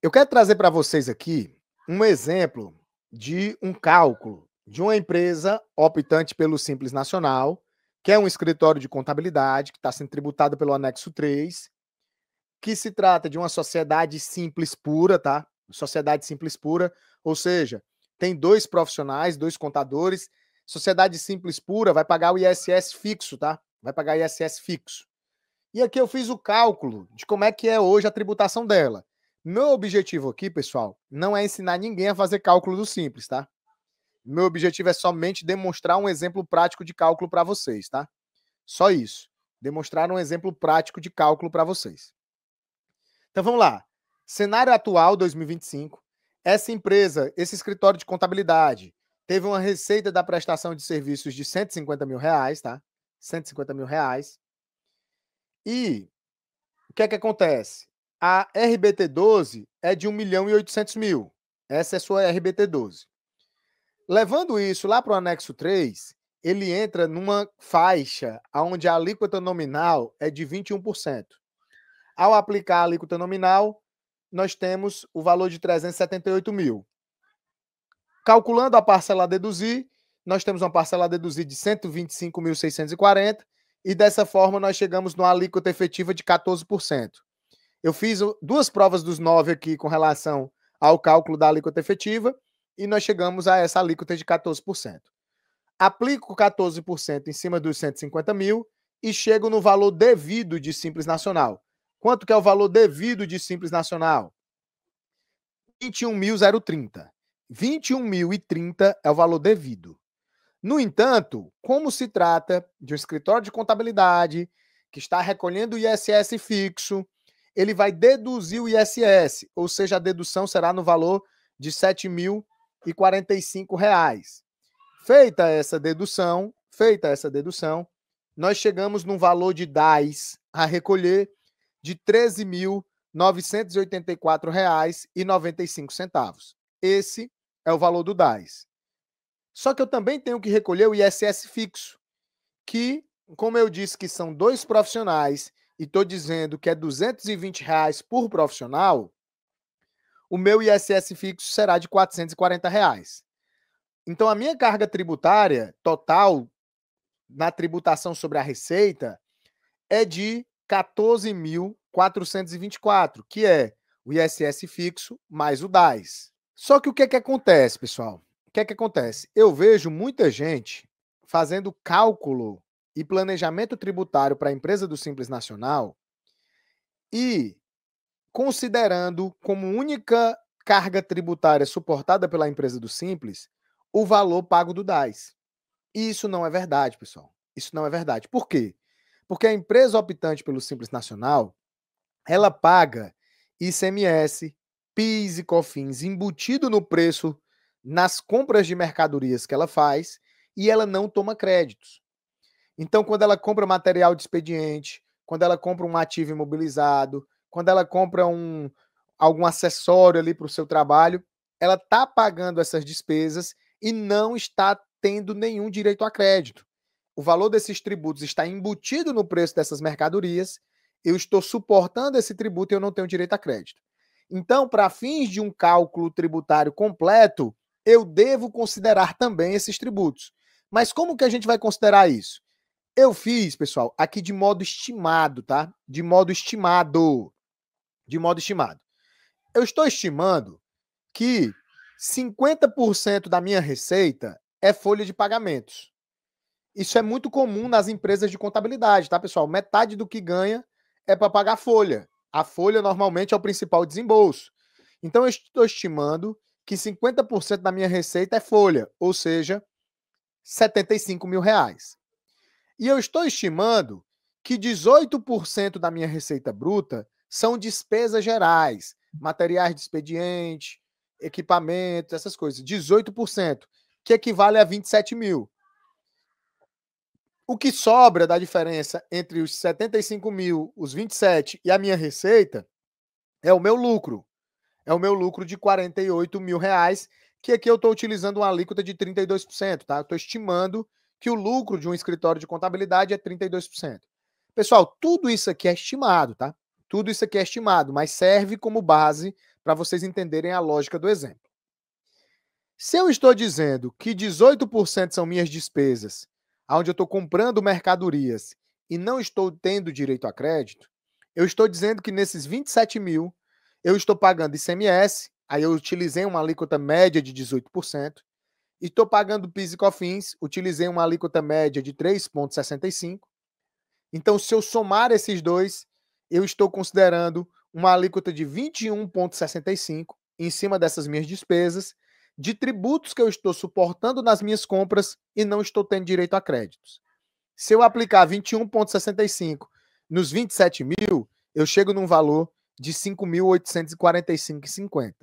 Eu quero trazer para vocês aqui um exemplo de um cálculo de uma empresa optante pelo Simples Nacional, que é um escritório de contabilidade que está sendo tributado pelo anexo 3, que se trata de uma sociedade simples pura, tá? Sociedade simples pura, ou seja, tem 2 profissionais, 2 contadores. Sociedade simples pura vai pagar o ISS fixo, tá? Vai pagar ISS fixo. E aqui eu fiz o cálculo de como é que é hoje a tributação dela. Meu objetivo aqui, pessoal, não é ensinar ninguém a fazer cálculo do Simples, tá? Meu objetivo é somente demonstrar um exemplo prático de cálculo para vocês, tá? Só isso. Demonstrar um exemplo prático de cálculo para vocês. Então vamos lá. Cenário atual 2025. Essa empresa, esse escritório de contabilidade, teve uma receita da prestação de serviços de R$ 150 mil, tá? R$ 150 mil. E o que é que acontece? A RBT12 é de 1.800.000. Essa é a sua RBT12. Levando isso lá para o anexo 3, ele entra numa faixa onde a alíquota nominal é de 21%. Ao aplicar a alíquota nominal, nós temos o valor de 378 mil. Calculando a parcela a deduzir, nós temos uma parcela a deduzir de 125.640 e dessa forma nós chegamos numa alíquota efetiva de 14%. Eu fiz 2 provas dos 9 aqui com relação ao cálculo da alíquota efetiva e nós chegamos a essa alíquota de 14%. Aplico 14% em cima dos 150 mil e chego no valor devido de Simples Nacional. Quanto que é o valor devido de Simples Nacional? 21.030. 21.030 é o valor devido. No entanto, como se trata de um escritório de contabilidade que está recolhendo o ISS fixo, ele vai deduzir o ISS, ou seja, a dedução será no valor de R$ 7.045. Feita essa dedução, nós chegamos num valor de DAS a recolher de R$ 13.984,95. Esse é o valor do DAS. Só que eu também tenho que recolher o ISS fixo, que, como eu disse que são 2 profissionais e estou dizendo que é R$ 220 por profissional, o meu ISS fixo será de R$ 440. Então, a minha carga tributária total na tributação sobre a receita é de 14.424, que é o ISS fixo mais o DAS. Só que o que é que acontece, pessoal? O que é que acontece? Eu vejo muita gente fazendo cálculo e planejamento tributário para a empresa do Simples Nacional e considerando como única carga tributária suportada pela empresa do Simples o valor pago do DAS. E isso não é verdade, pessoal. Isso não é verdade. Por quê? Porque a empresa optante pelo Simples Nacional, ela paga ICMS, PIS e COFINS embutido no preço nas compras de mercadorias que ela faz e ela não toma créditos. Então, quando ela compra material de expediente, quando ela compra um ativo imobilizado, quando ela compra algum acessório ali para o seu trabalho, ela está pagando essas despesas e não está tendo nenhum direito a crédito. O valor desses tributos está embutido no preço dessas mercadorias, eu estou suportando esse tributo e eu não tenho direito a crédito. Então, para fins de um cálculo tributário completo, eu devo considerar também esses tributos. Mas como que a gente vai considerar isso? Eu fiz, pessoal, aqui de modo estimado, tá? De modo estimado. Eu estou estimando que 50% da minha receita é folha de pagamentos. Isso é muito comum nas empresas de contabilidade, tá, pessoal? Metade do que ganha é para pagar folha. A folha normalmente é o principal desembolso. Então eu estou estimando que 50% da minha receita é folha, ou seja, R$ 75 mil. E eu estou estimando que 18% da minha receita bruta são despesas gerais, materiais de expediente, equipamentos, essas coisas. 18%, que equivale a 27 mil. O que sobra da diferença entre os 75 mil, os 27 e a minha receita é o meu lucro. É o meu lucro de R$ 48 mil, que aqui eu estou utilizando uma alíquota de 32%, tá? Eu estou estimando que o lucro de um escritório de contabilidade é 32%. Pessoal, tudo isso aqui é estimado, tá? Tudo isso aqui é estimado, mas serve como base para vocês entenderem a lógica do exemplo. Se eu estou dizendo que 18% são minhas despesas, onde eu estou comprando mercadorias e não estou tendo direito a crédito, eu estou dizendo que nesses 27 mil eu estou pagando ICMS, aí eu utilizei uma alíquota média de 18%, e estou pagando PIS e COFINS, utilizei uma alíquota média de 3,65%. Então, se eu somar esses dois, eu estou considerando uma alíquota de 21,65% em cima dessas minhas despesas, de tributos que eu estou suportando nas minhas compras e não estou tendo direito a créditos. Se eu aplicar 21,65 nos 27 mil, eu chego num valor de 5.845,50.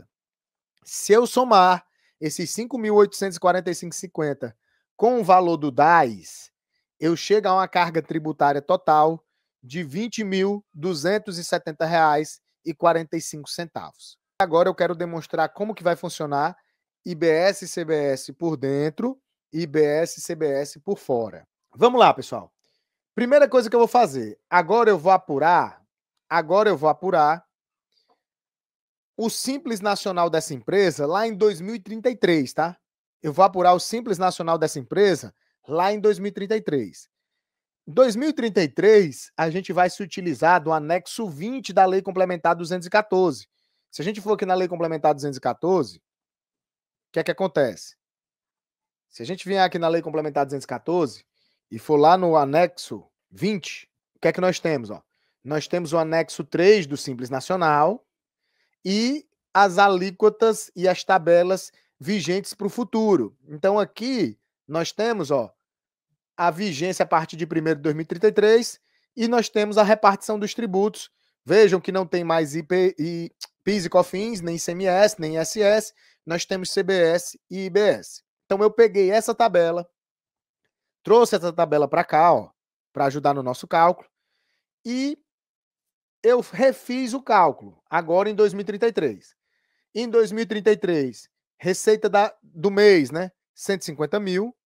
Se eu somar esses 5.845,50 com o valor do DAS, eu chego a uma carga tributária total de R$ 20.270,45. Agora eu quero demonstrar como que vai funcionar IBS e CBS por dentro e IBS e CBS por fora. Vamos lá, pessoal. Primeira coisa que eu vou fazer, agora eu vou apurar o Simples Nacional dessa empresa lá em 2033, tá? Eu vou apurar o Simples Nacional dessa empresa lá em 2033. Em 2033, a gente vai se utilizar do anexo 20 da Lei Complementar 214. Se a gente for aqui na Lei Complementar 214, o que é que acontece? Se a gente vier aqui na Lei Complementar 214 e for lá no anexo 20, o que é que nós temos? Ó? Nós temos o anexo 3 do Simples Nacional e as alíquotas e as tabelas vigentes para o futuro. Então, aqui nós temos a vigência a partir de 1º de 2033 e nós temos a repartição dos tributos. Vejam que não tem mais PIS e COFINS, nem ICMS, nem ISS, nós temos CBS e IBS. Então, eu peguei essa tabela, trouxe essa tabela para cá, para ajudar no nosso cálculo, e eu refiz o cálculo, agora em 2033. Em 2033, receita do mês, né? 150 mil.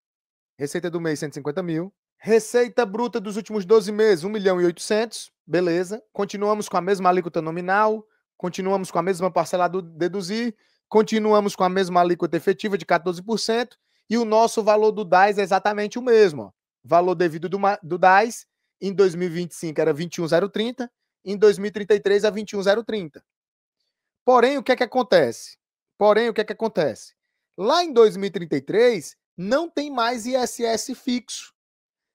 Receita do mês, 150 mil. Receita bruta dos últimos 12 meses, 1.800.000. Beleza. Continuamos com a mesma alíquota nominal, continuamos com a mesma parcela do deduzir, continuamos com a mesma alíquota efetiva de 14%, e o nosso valor do DAS é exatamente o mesmo. Ó. Valor devido do DAS, em 2025 era 21.030, em 2033 é 21.030. Porém, o que é que acontece? Lá em 2033, não tem mais ISS fixo.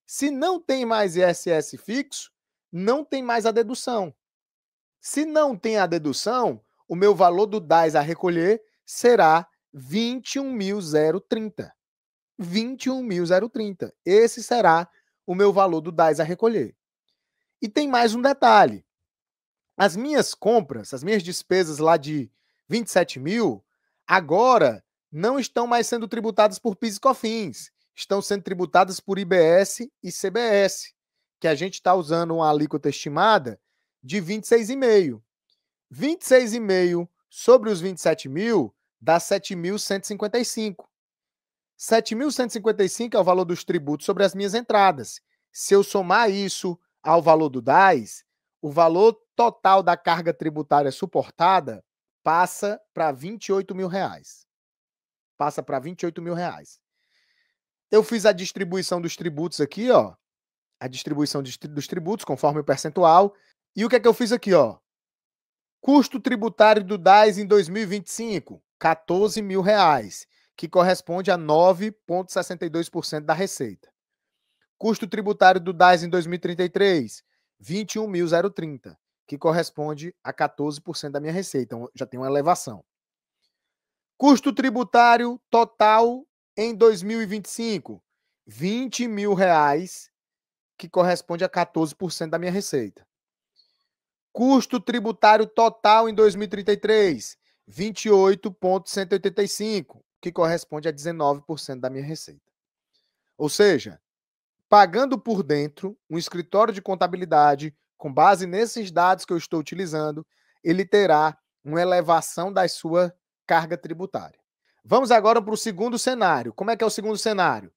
Se não tem mais ISS fixo, não tem mais a dedução. Se não tem a dedução, o meu valor do DAS a recolher será 21.030. 21.030. Esse será o meu valor do DAS a recolher. E tem mais um detalhe. As minhas compras, as minhas despesas lá de 27 mil, agora não estão mais sendo tributadas por PIS e COFINS, estão sendo tributadas por IBS e CBS, que a gente está usando uma alíquota estimada de 26,5. 26,5 sobre os 27 mil dá 7.155. 7.155 é o valor dos tributos sobre as minhas entradas. Se eu somar isso ao valor do DAS, o valor total da carga tributária suportada passa para R$ 28.000. Passa para R$ 28.000. Eu fiz a distribuição dos tributos aqui, ó. A distribuição dos tributos conforme o percentual. E o que é que eu fiz aqui, ó? Custo tributário do DAS em 2025, R$ 14.000, que corresponde a 9,62% da receita. Custo tributário do DAS em 2033, 21.030, que corresponde a 14% da minha receita. Então, já tem uma elevação. Custo tributário total em 2025, R$ 20.000, que corresponde a 14% da minha receita. Custo tributário total em 2033, 28,185, que corresponde a 19% da minha receita. Ou seja, pagando por dentro, um escritório de contabilidade, com base nesses dados que eu estou utilizando, ele terá uma elevação da sua carga tributária. Vamos agora para o segundo cenário. Como é que é o segundo cenário?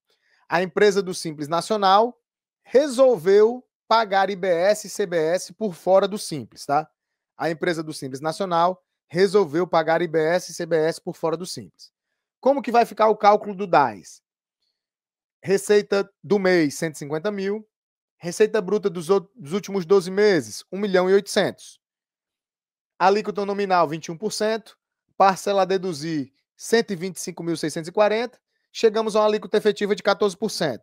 A empresa do Simples Nacional resolveu pagar IBS e CBS por fora do Simples, tá? A empresa do Simples Nacional resolveu pagar IBS e CBS por fora do Simples. Como que vai ficar o cálculo do DAS? Receita do mês, 150 mil. Receita bruta dos últimos 12 meses, 1.800.000. Alíquota nominal, 21%. Parcela a deduzir, 125.640. Chegamos a uma alíquota efetiva de 14%.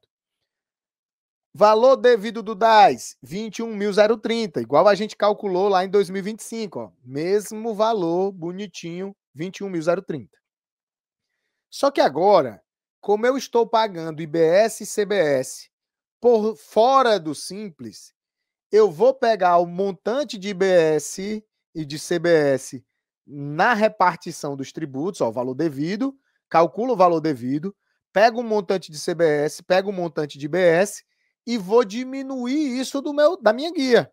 Valor devido do DAS, 21.030, igual a gente calculou lá em 2025. Ó. Mesmo valor, bonitinho, 21.030. Só que agora, como eu estou pagando IBS e CBS por fora do Simples, eu vou pegar o montante de IBS e de CBS na repartição dos tributos, ó, o valor devido, calculo o valor devido, pego o montante de CBS, pego o montante de IBS e vou diminuir isso da minha guia.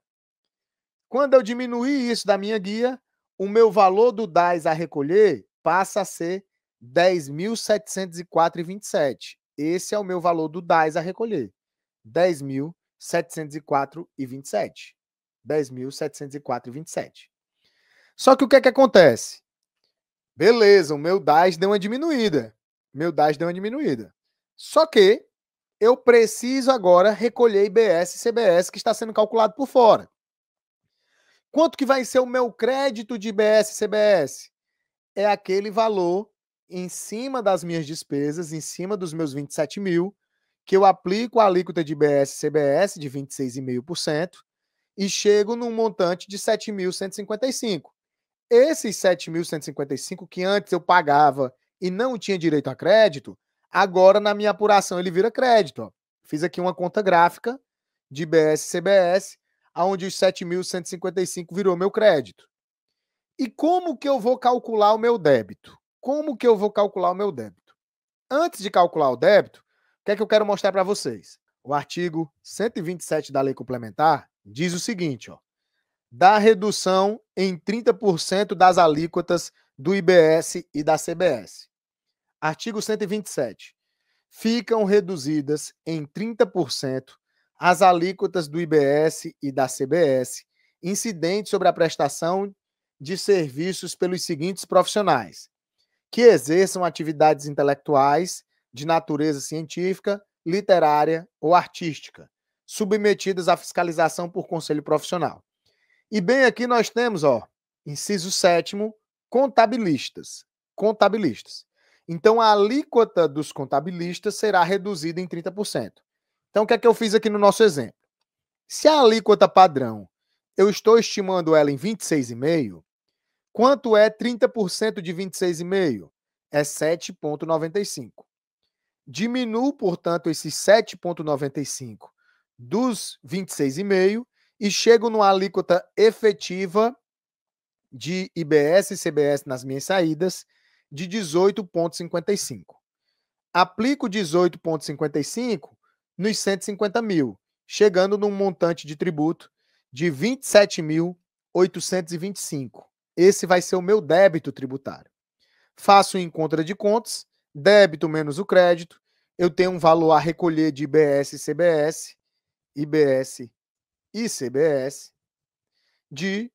Quando eu diminuir isso da minha guia, o meu valor do DAS a recolher passa a ser 10.704,27. Esse é o meu valor do DAS a recolher. 10.704,27. 10.704,27. Só que o que é que acontece? Beleza, o meu DAS deu uma diminuída. Só que eu preciso agora recolher IBS e CBS que está sendo calculado por fora. Quanto que vai ser o meu crédito de IBS e CBS? É aquele valor em cima das minhas despesas, em cima dos meus 27 mil, que eu aplico a alíquota de IBS e CBS de 26,5% e chego num montante de 7.155. Esses 7.155 que antes eu pagava e não tinha direito a crédito, agora na minha apuração ele vira crédito. Ó. Fiz aqui uma conta gráfica de IBS e CBS, onde os 7.155 virou meu crédito. E como que eu vou calcular o meu débito? Antes de calcular o débito, o que é que eu quero mostrar para vocês? O artigo 127 da Lei Complementar diz o seguinte, ó, da redução em 30% das alíquotas do IBS e da CBS. Artigo 127. Ficam reduzidas em 30% as alíquotas do IBS e da CBS incidentes sobre a prestação de serviços pelos seguintes profissionais: que exerçam atividades intelectuais de natureza científica, literária ou artística, submetidas à fiscalização por conselho profissional. E bem aqui nós temos, ó, inciso 7º, contabilistas. Então, a alíquota dos contabilistas será reduzida em 30%. Então, o que é que eu fiz aqui no nosso exemplo? Se a alíquota padrão, eu estou estimando ela em 26,5%, quanto é 30% de 26,5%? É 7,95%. Diminuo, portanto, esses 7,95% dos 26,5% e chego numa alíquota efetiva de IBS e CBS nas minhas saídas de 18,55%. Aplico 18,55% nos 150 mil, chegando num montante de tributo de 27.825. Esse vai ser o meu débito tributário. Faço em conta de contas, débito menos o crédito, eu tenho um valor a recolher de IBS e CBS, de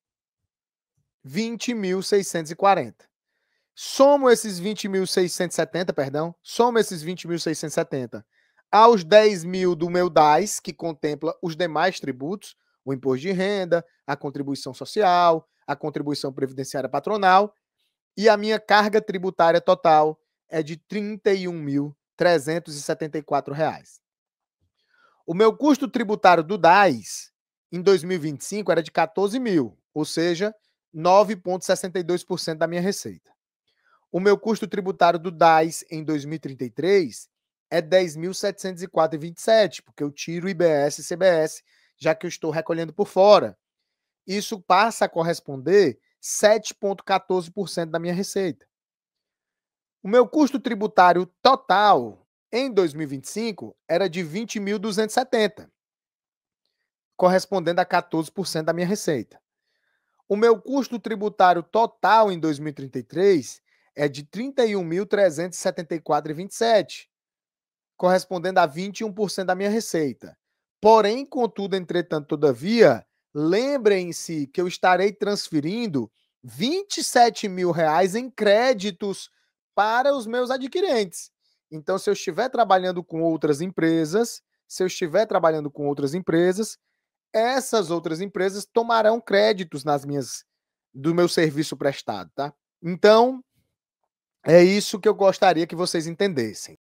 20.640. Somo esses 20.670 aos 10 mil do meu DAS, que contempla os demais tributos, o imposto de renda, a contribuição social, a contribuição previdenciária patronal, e a minha carga tributária total é de R$ 31.374. O meu custo tributário do DAS em 2025 era de 14 mil, ou seja, 9,62% da minha receita. O meu custo tributário do DAS em 2033 é 10.704,27, porque eu tiro IBS e CBS, já que eu estou recolhendo por fora. Isso passa a corresponder 7,14% da minha receita. O meu custo tributário total em 2025 era de 20.270, correspondendo a 14% da minha receita. O meu custo tributário total em 2033 é de 31.374,27, correspondendo a 21% da minha receita. Porém, contudo, entretanto, todavia, lembrem-se que eu estarei transferindo R$ 27.000 em créditos para os meus adquirentes. Então, se eu estiver trabalhando com outras empresas, essas outras empresas tomarão créditos do meu serviço prestado, tá? Então, é isso que eu gostaria que vocês entendessem.